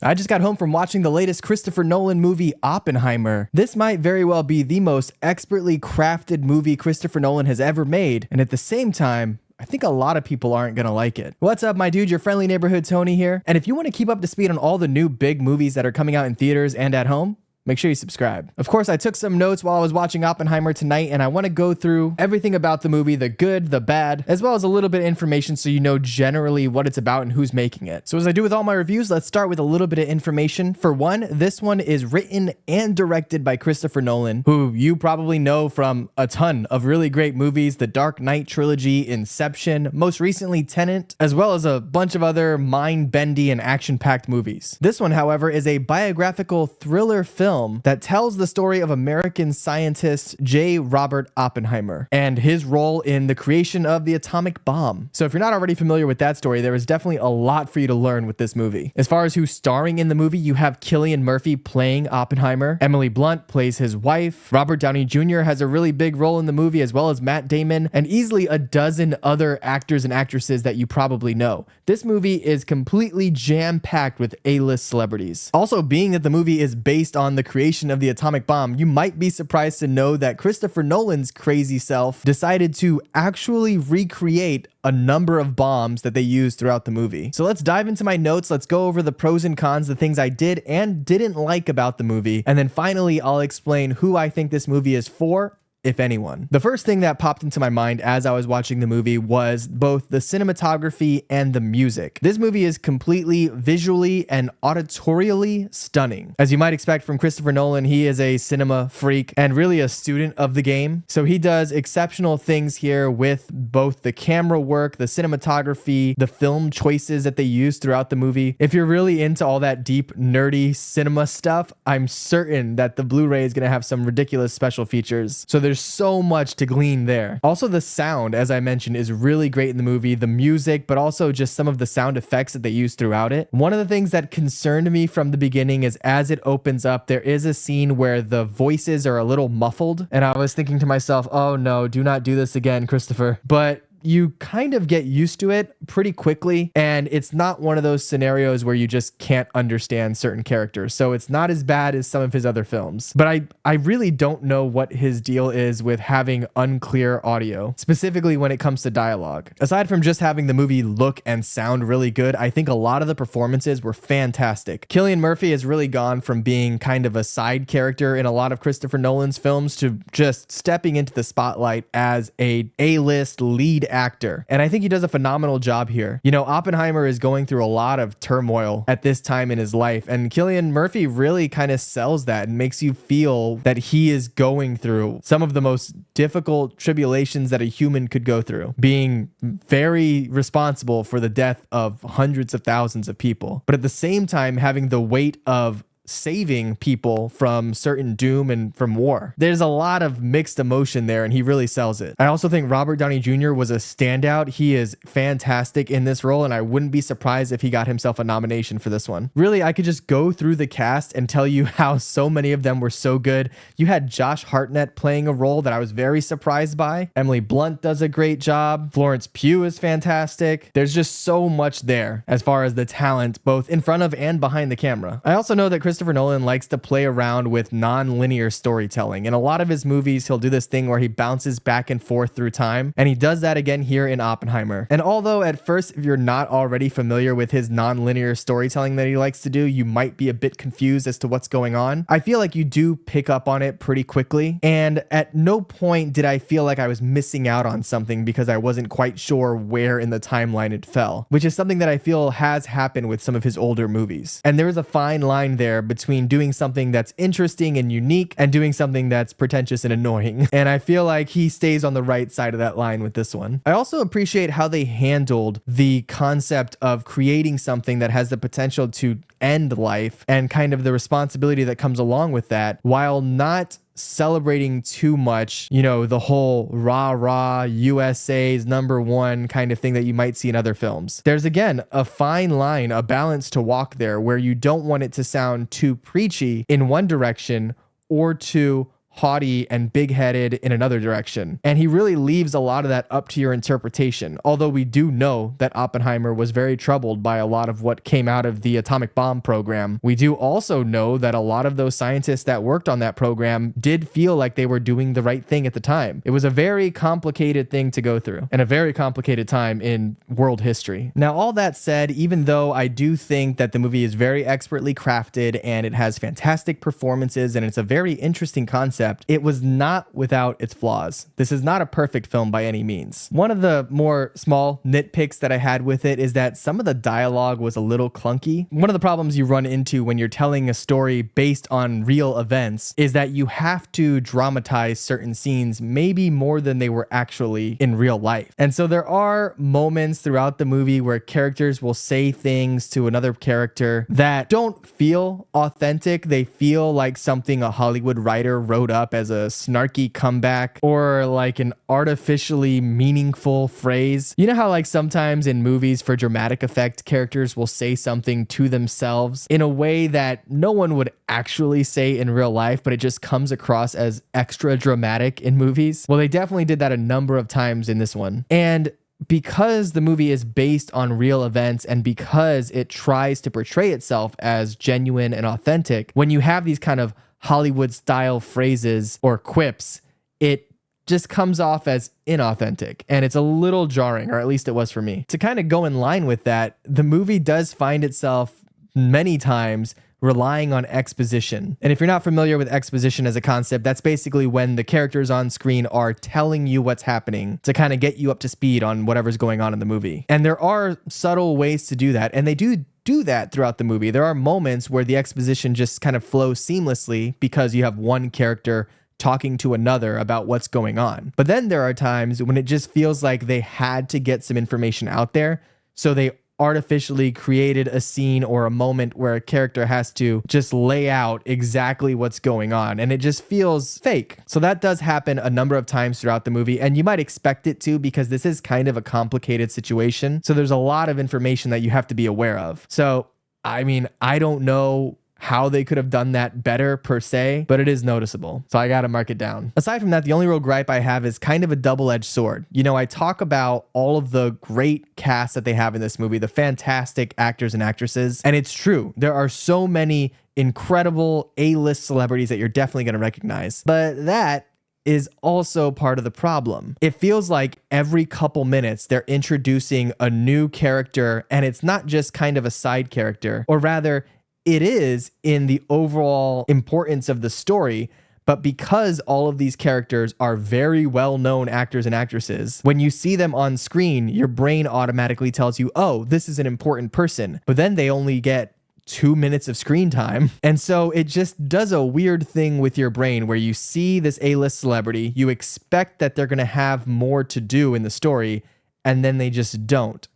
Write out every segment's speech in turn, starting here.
I just got home from watching the latest Christopher Nolan movie, Oppenheimer. This might very well be the most expertly crafted movie Christopher Nolan has ever made, and at the same time, I think a lot of people aren't gonna like it. What's up, my dude? Your friendly neighborhood Tony here. And if you want to keep up to speed on all the new big movies that are coming out in theaters and at home, make sure you subscribe. Of course, I took some notes while I was watching Oppenheimer tonight, and I want to go through everything about the movie, the good, the bad, as well as a little bit of information so you know generally what it's about and who's making it. So as I do with all my reviews, let's start with a little bit of information. For one, this one is written and directed by Christopher Nolan, who you probably know from a ton of really great movies, the Dark Knight trilogy, Inception, most recently Tenet, as well as a bunch of other mind-bendy and action-packed movies. This one, however, is a biographical thriller film that tells the story of American scientist J. Robert Oppenheimer and his role in the creation of the atomic bomb. So if you're not already familiar with that story, there is definitely a lot for you to learn with this movie. As far as who's starring in the movie, you have Cillian Murphy playing Oppenheimer. Emily Blunt plays his wife. Robert Downey Jr. has a really big role in the movie, as well as Matt Damon, and easily a dozen other actors and actresses that you probably know. This movie is completely jam-packed with A-list celebrities. Also, being that the movie is based on the creation of the atomic bomb, you might be surprised to know that Christopher Nolan's crazy self decided to actually recreate a number of bombs that they used throughout the movie. So let's dive into my notes. Let's go over the pros and cons, the things I did and didn't like about the movie. And then finally, I'll explain who I think this movie is for, if anyone. The first thing that popped into my mind as I was watching the movie was both the cinematography and the music. This movie is completely visually and auditorially stunning. As you might expect from Christopher Nolan, he is a cinema freak and really a student of the game. So he does exceptional things here with both the camera work, the cinematography, the film choices that they use throughout the movie. If you're really into all that deep, nerdy cinema stuff, I'm certain that the Blu-ray is going to have some ridiculous special features. So there's so much to glean there. Also, the sound, as I mentioned, is really great in the movie. The music, but also just some of the sound effects that they use throughout it. One of the things that concerned me from the beginning is as it opens up, there is a scene where the voices are a little muffled. And I was thinking to myself, oh no, do not do this again, Christopher. But you kind of get used to it pretty quickly, and it's not one of those scenarios where you just can't understand certain characters. So it's not as bad as some of his other films. But I really don't know what his deal is with having unclear audio, specifically when it comes to dialogue. Aside from just having the movie look and sound really good, I think a lot of the performances were fantastic. Cillian Murphy has really gone from being kind of a side character in a lot of Christopher Nolan's films to just stepping into the spotlight as a A-list lead actor. And I think he does a phenomenal job here. You know, Oppenheimer is going through a lot of turmoil at this time in his life, and Cillian Murphy really kind of sells that and makes you feel that he is going through some of the most difficult tribulations that a human could go through, being very responsible for the death of hundreds of thousands of people, but at the same time having the weight of saving people from certain doom and from war. There's a lot of mixed emotion there, and he really sells it. I also think Robert Downey Jr. was a standout. He is fantastic in this role, and I wouldn't be surprised if he got himself a nomination for this one. Really, I could just go through the cast and tell you how so many of them were so good. You had Josh Hartnett playing a role that I was very surprised by. Emily Blunt does a great job. Florence Pugh is fantastic. There's just so much there as far as the talent, both in front of and behind the camera. I also know that Christopher Nolan likes to play around with non-linear storytelling. In a lot of his movies, he'll do this thing where he bounces back and forth through time, and he does that again here in Oppenheimer. And although at first, if you're not already familiar with his non-linear storytelling that he likes to do, you might be a bit confused as to what's going on, I feel like you do pick up on it pretty quickly. And at no point did I feel like I was missing out on something because I wasn't quite sure where in the timeline it fell, which is something that I feel has happened with some of his older movies. And there is a fine line there between doing something that's interesting and unique and doing something that's pretentious and annoying. And I feel like he stays on the right side of that line with this one. I also appreciate how they handled the concept of creating something that has the potential to end life and kind of the responsibility that comes along with that, while not celebrating too much, you know, the whole rah USA's #1 kind of thing that you might see in other films. There's again a fine line, a balance to walk there where you don't want it to sound too preachy in one direction or too haughty and big-headed in another direction. And he really leaves a lot of that up to your interpretation. Although we do know that Oppenheimer was very troubled by a lot of what came out of the atomic bomb program. We do also know that a lot of those scientists that worked on that program did feel like they were doing the right thing at the time. It was a very complicated thing to go through and a very complicated time in world history. Now, all that said, even though I do think that the movie is very expertly crafted and it has fantastic performances and it's a very interesting concept, it was not without its flaws. This is not a perfect film by any means. One of the more small nitpicks that I had with it is that some of the dialogue was a little clunky. One of the problems you run into when you're telling a story based on real events is that you have to dramatize certain scenes maybe more than they were actually in real life. And so there are moments throughout the movie where characters will say things to another character that don't feel authentic. They feel like something a Hollywood writer wrote up as a snarky comeback or like an artificially meaningful phrase. You know how like sometimes in movies for dramatic effect, characters will say something to themselves in a way that no one would actually say in real life, but it just comes across as extra dramatic in movies? Well, they definitely did that a number of times in this one. And because the movie is based on real events and because it tries to portray itself as genuine and authentic, when you have these kind of Hollywood style phrases or quips, it just comes off as inauthentic and it's a little jarring, or at least it was for me. To kind of go in line with that, the movie does find itself many times relying on exposition. And if you're not familiar with exposition as a concept, that's basically when the characters on screen are telling you what's happening to kind of get you up to speed on whatever's going on in the movie. And there are subtle ways to do that, and they do that throughout the movie. There are moments where the exposition just kind of flows seamlessly because you have one character talking to another about what's going on. But then there are times when it just feels like they had to get some information out there, so they artificially created a scene or a moment where a character has to just lay out exactly what's going on, and it just feels fake. So that does happen a number of times throughout the movie, and you might expect it to because this is kind of a complicated situation. So there's a lot of information that you have to be aware of. So, I mean, I don't know how they could have done that better per se, but it is noticeable. So I got to mark it down. Aside from that, the only real gripe I have is kind of a double-edged sword. You know, I talk about all of the great cast that they have in this movie, the fantastic actors and actresses, and it's true. There are so many incredible A-list celebrities that you're definitely going to recognize, but that is also part of the problem. It feels like every couple minutes they're introducing a new character, and it's not just kind of a side character, or rather, it is in the overall importance of the story, but because all of these characters are very well-known actors and actresses, when you see them on screen, your brain automatically tells you, oh, this is an important person, but then they only get 2 minutes of screen time. And so it just does a weird thing with your brain where you see this A-list celebrity, you expect that they're going to have more to do in the story, and then they just don't.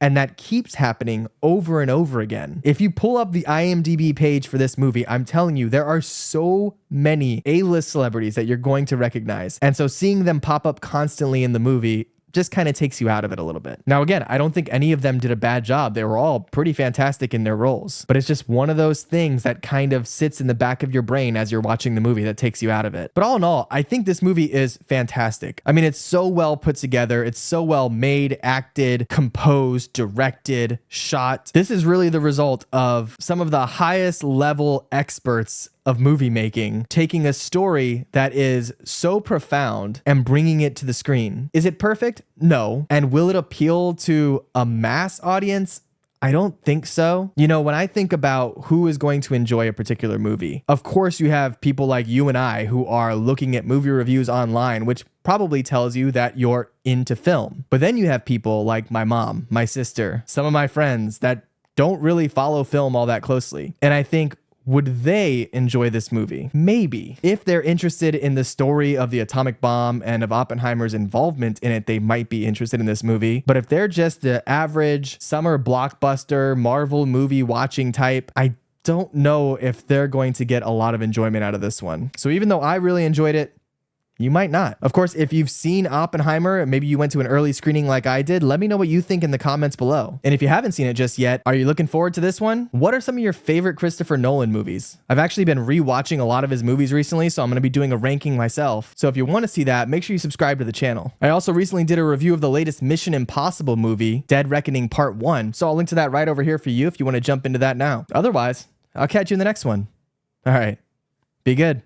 And that keeps happening over and over again. If you pull up the IMDb page for this movie, I'm telling you, there are so many A-list celebrities that you're going to recognize. And so seeing them pop up constantly in the movie just kind of takes you out of it a little bit. Now, again, I don't think any of them did a bad job. They were all pretty fantastic in their roles, but it's just one of those things that kind of sits in the back of your brain as you're watching the movie that takes you out of it. But all in all, I think this movie is fantastic. I mean, it's so well put together. It's so well made, acted, composed, directed, shot. This is really the result of some of the highest level experts of movie making, taking a story that is so profound and bringing it to the screen. Is it perfect? No. And will it appeal to a mass audience? I don't think so. You know, when I think about who is going to enjoy a particular movie, of course you have people like you and I who are looking at movie reviews online, which probably tells you that you're into film. But then you have people like my mom, my sister, some of my friends that don't really follow film all that closely. And I think, would they enjoy this movie? Maybe. If they're interested in the story of the atomic bomb and of Oppenheimer's involvement in it, they might be interested in this movie. But if they're just the average summer blockbuster Marvel movie watching type, I don't know if they're going to get a lot of enjoyment out of this one. So even though I really enjoyed it, you might not. Of course, if you've seen Oppenheimer, maybe you went to an early screening like I did, let me know what you think in the comments below. And if you haven't seen it just yet, are you looking forward to this one? What are some of your favorite Christopher Nolan movies? I've actually been rewatching a lot of his movies recently, so I'm going to be doing a ranking myself. So if you want to see that, make sure you subscribe to the channel. I also recently did a review of the latest Mission Impossible movie, Dead Reckoning Part 1. So I'll link to that right over here for you if you want to jump into that now. Otherwise, I'll catch you in the next one. All right. Be good.